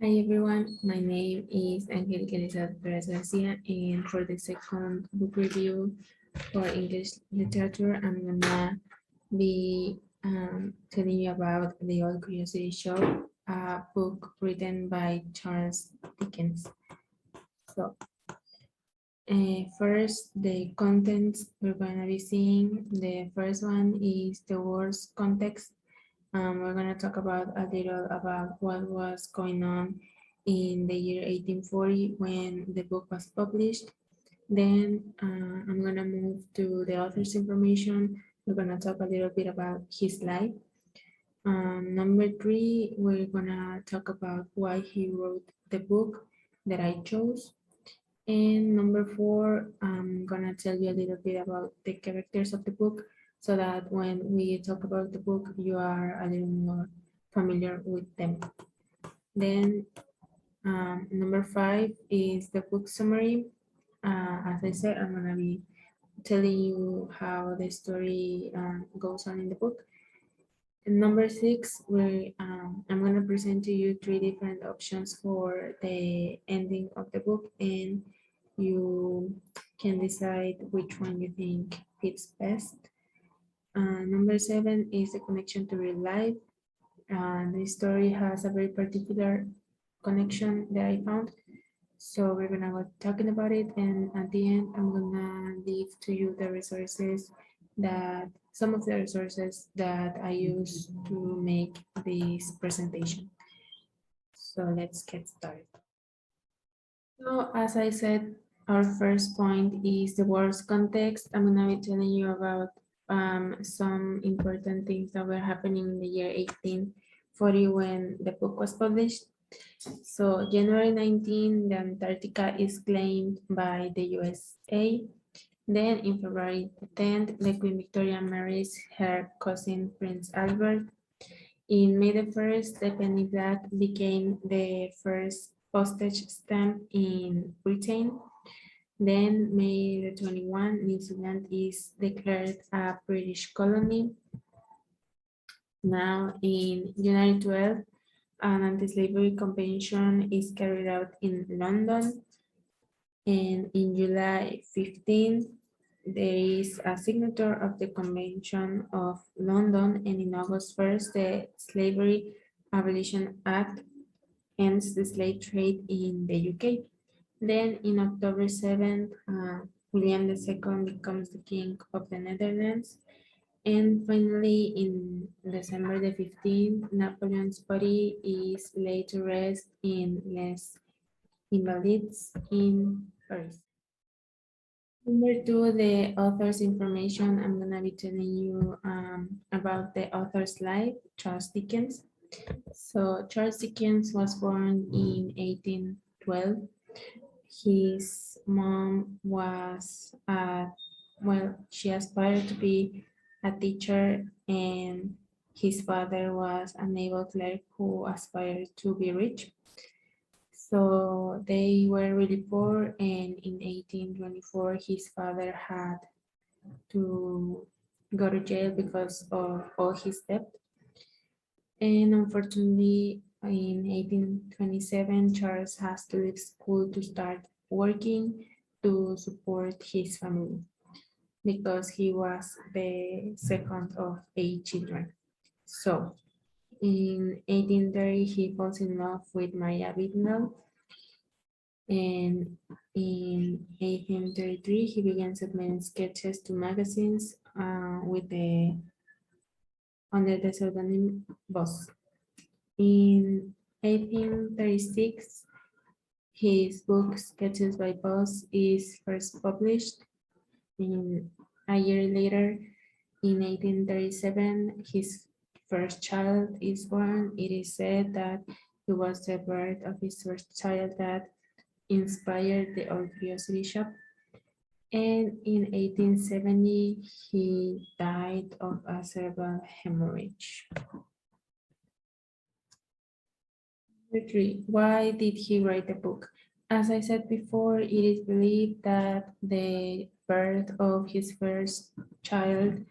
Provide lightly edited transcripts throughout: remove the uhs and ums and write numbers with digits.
Hi everyone, my name is Angelica Flores, and for the second book review for English literature, I'm gonna be telling you about The Old Curiosity Shop, a book written by Charles Dickens. So, first, the contents we're gonna be seeing. The first one is the world's context. We're going to talk about a little about what was going on in the year 1840 when the book was published. Then I'm going to move to the author's information. We're going to talk a little bit about his life. Number three, we're going to talk about why he wrote the book that I chose. And number four, I'm gonna tell you a little bit about the characters of the book so that when we talk about the book, you are a little more familiar with them. Then number five is the book summary. As I said, I'm gonna be telling you how the story goes on in the book. And number six, I'm gonna present to you three different options for the ending of the book, and you can decide which one you think fits best. Number seven is the connection to real life. The story has a very particular connection that I found. So we're gonna go talking about it, and at the end, I'm gonna leave to you the resources that some of the resources that I use to make this presentation. So let's get started. So as I said, our first point is the world's context. I'm gonna be telling you about some important things that were happening in the year 1840 when the book was published. So January 19, the Antarctica is claimed by the USA. Then in February 10th, the Queen Victoria marries her cousin Prince Albert. In May the 1st, the penny black became the first postage stamp in Britain. Then May the 21st, New Zealand is declared a British colony. Now in January 12th, an anti-slavery convention is carried out in London. And in July 15th, there is a signature of the Convention of London, and in August 1st, the Slavery Abolition Act ends the slave trade in the UK. Then in October 7th, William II becomes the King of the Netherlands. And finally, in December the 15th, Napoleon's body is laid to rest in Les Invalides in Paris. Number two, the author's information. I'm going to be telling you about the author's life, Charles Dickens. So Charles Dickens was born in 1812. His mom was, well, she aspired to be a teacher, and his father was a naval clerk who aspired to be rich. So they were really poor, and in 1824, his father had to go to jail because of all his debt. And unfortunately, in 1827, Charles has to leave school to start working to support his family because he was the second of 8 children. So in 1830, he falls in love with Maria Bignell, and in 1833, he began submitting sketches to magazines under the pseudonym Boss. In 1836, his book Sketches by Boss is first published. A year later, in 1837, his first child is born. It is said that it was the birth of his first child that inspired the Old Curiosity Shop. And in 1870, he died of a cerebral hemorrhage. Number three, why did he write the book? As I said before, it is believed that the birth of his first child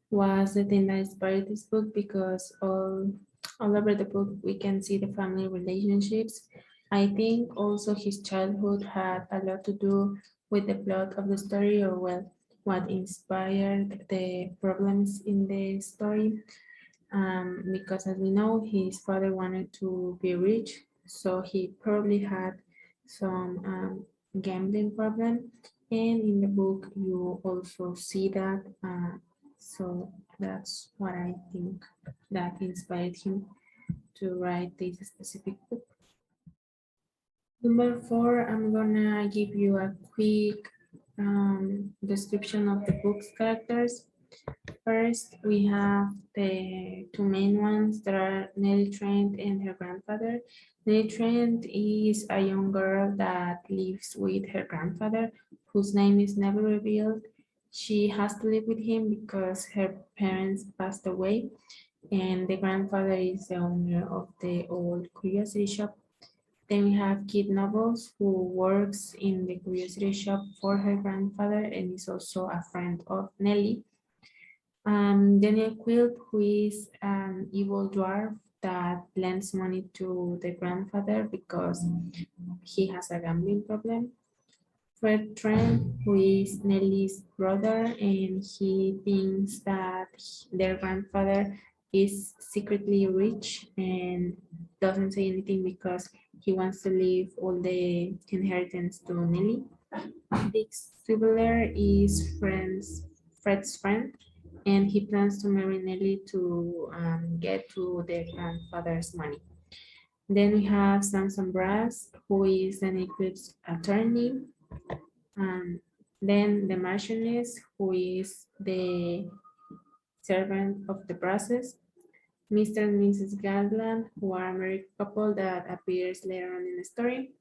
was the thing that inspired this book because all all over the book, we can see the family relationships. I think also his childhood had a lot to do with the plot of the story, or well, what inspired the problems in the story. Because as we know, his father wanted to be rich, so he probably had some gambling problem. And in the book, you also see that. So that's what I think that inspired him to write this specific book. Number 4, I'm gonna give you a quick description of the book's characters. First, we have the two main ones that are Nellie Trent and her grandfather. Nellie Trent is a young girl that lives with her grandfather, whose name is never revealed. She has to live with him because her parents passed away, and the grandfather is the owner of the old curiosity shop. Then we have Kid Nobles, who works in the curiosity shop for her grandfather and is also a friend of Nellie. Daniel Quilt, who is an evil dwarf that lends money to the grandfather because he has a gambling problem. Fred Trent, who is Nellie's brother, and he thinks that their grandfather is secretly rich and doesn't say anything because he wants to leave all the inheritance to Nellie. Dick Swiveller is Fred's friend, and he plans to marry Nellie to get to their grandfather's money. Then we have Samson Brass, who is an Eclipse attorney. Then the Marchioness, who is the servant of the Brasses. Mr. and Mrs. Garland, who are a married couple that appears later on in the story.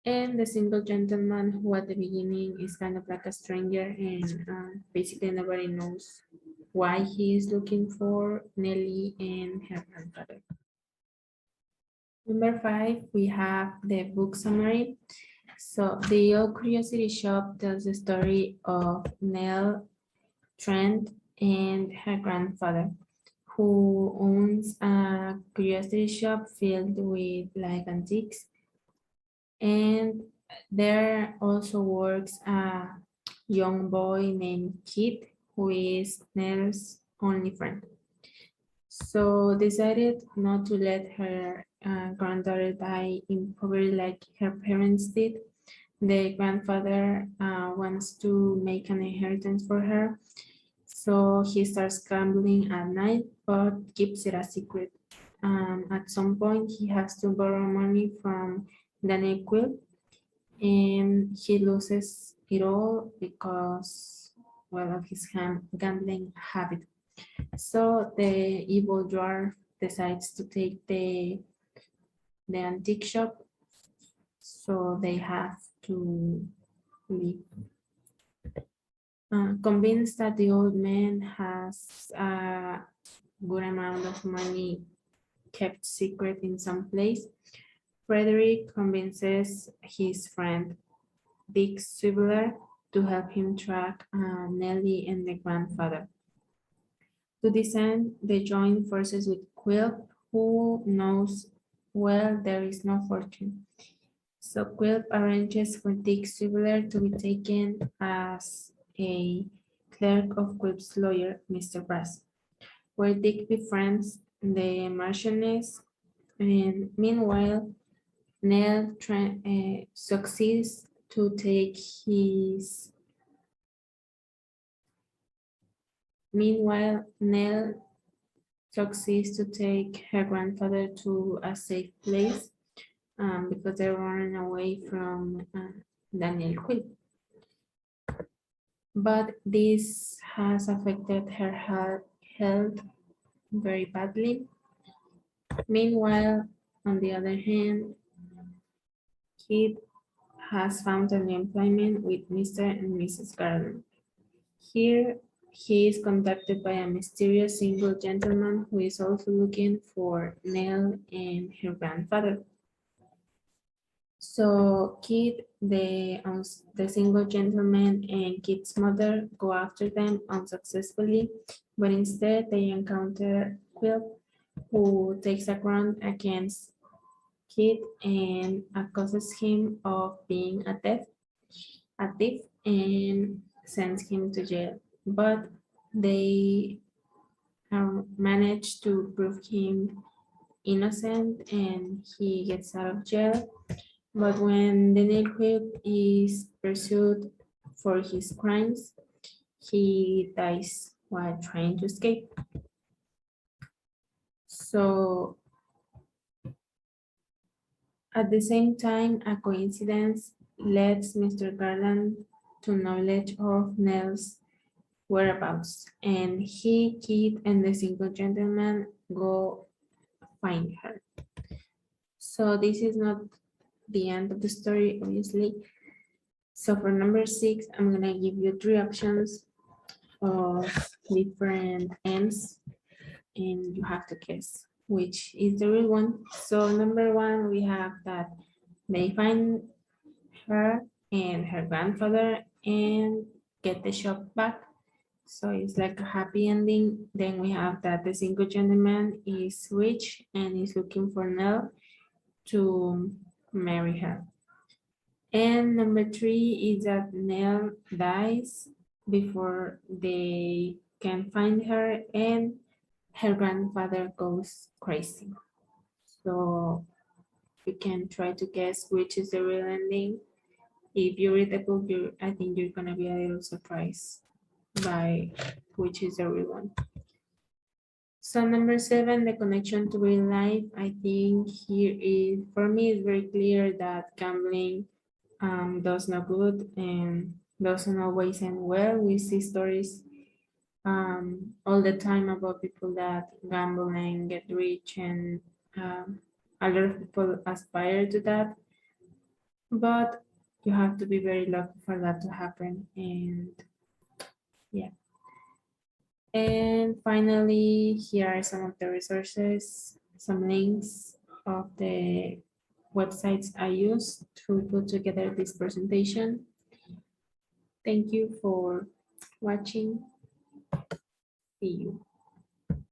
And the single gentleman who at the beginning is kind of like a stranger, and basically nobody knows why he is looking for Nellie and her grandfather. Number 5, we have the book summary. So the Old Curiosity Shop tells the story of Nell Trent and her grandfather, who owns a curiosity shop filled with like antiques. And there also works a young boy named Kit, who is Nell's only friend. So decided not to let her granddaughter die in poverty like her parents did. The grandfather wants to make an inheritance for her. So he starts gambling at night, but keeps it a secret. At some point, he has to borrow money from Daniel Quill, and he loses it all because, well, of his gambling habit. So the evil dwarf decides to take the antique shop, so they have to leave. Convinced that the old man has a good amount of money kept secret in some place, Frederick convinces his friend Dick Swiveller to help him track Nellie and the grandfather. To this end, they join forces with Quilp, who knows well there is no fortune. So Quilp arranges for Dick Swiveller to be taken as a clerk of Quilp's lawyer, Mr. Brass, where Dick befriends the Marchioness, and meanwhile, Nell succeeds to take his. Meanwhile, Nell succeeds to take her grandfather to a safe place because they're running away from Daniel Quill. But this has affected her health very badly. Meanwhile, on the other hand, Kid has found a new employment with Mr. and Mrs. Garland. Here, he is contacted by a mysterious single gentleman who is also looking for Nell and her grandfather. So Kid, the single gentleman, and Kid's mother go after them unsuccessfully, but instead they encounter Quill, who takes a ground against Kid and accuses him of being a thief, and sends him to jail. But they manage to prove him innocent and he gets out of jail. But when the nitwit is pursued for his crimes, he dies while trying to escape. So at the same time, a coincidence leads Mr. Garland to knowledge of Nell's whereabouts, and he, Kid, and the single gentleman go find her. So this is not the end of the story, obviously. So for number 6, I'm gonna give you 3 options of different ends, and you have to guess which is the real one. So number 1, we have that they find her and her grandfather and get the shop back. So it's like a happy ending. Then we have that the single gentleman is rich and is looking for Nell to marry her. And number 3 is that Nell dies before they can find her and her grandfather goes crazy. So you can try to guess which is the real ending. If you read the book, I think you're gonna be a little surprised by which is the real one. So number 7, the connection to real life. I think here is, for me, it's very clear that gambling does no good and doesn't always end well. We see stories all the time about people that gamble and get rich, and a lot of people aspire to that, but you have to be very lucky for that to happen. And yeah. And finally, here are some of the resources, some links of the websites I use to put together this presentation. Thank you for watching. See you.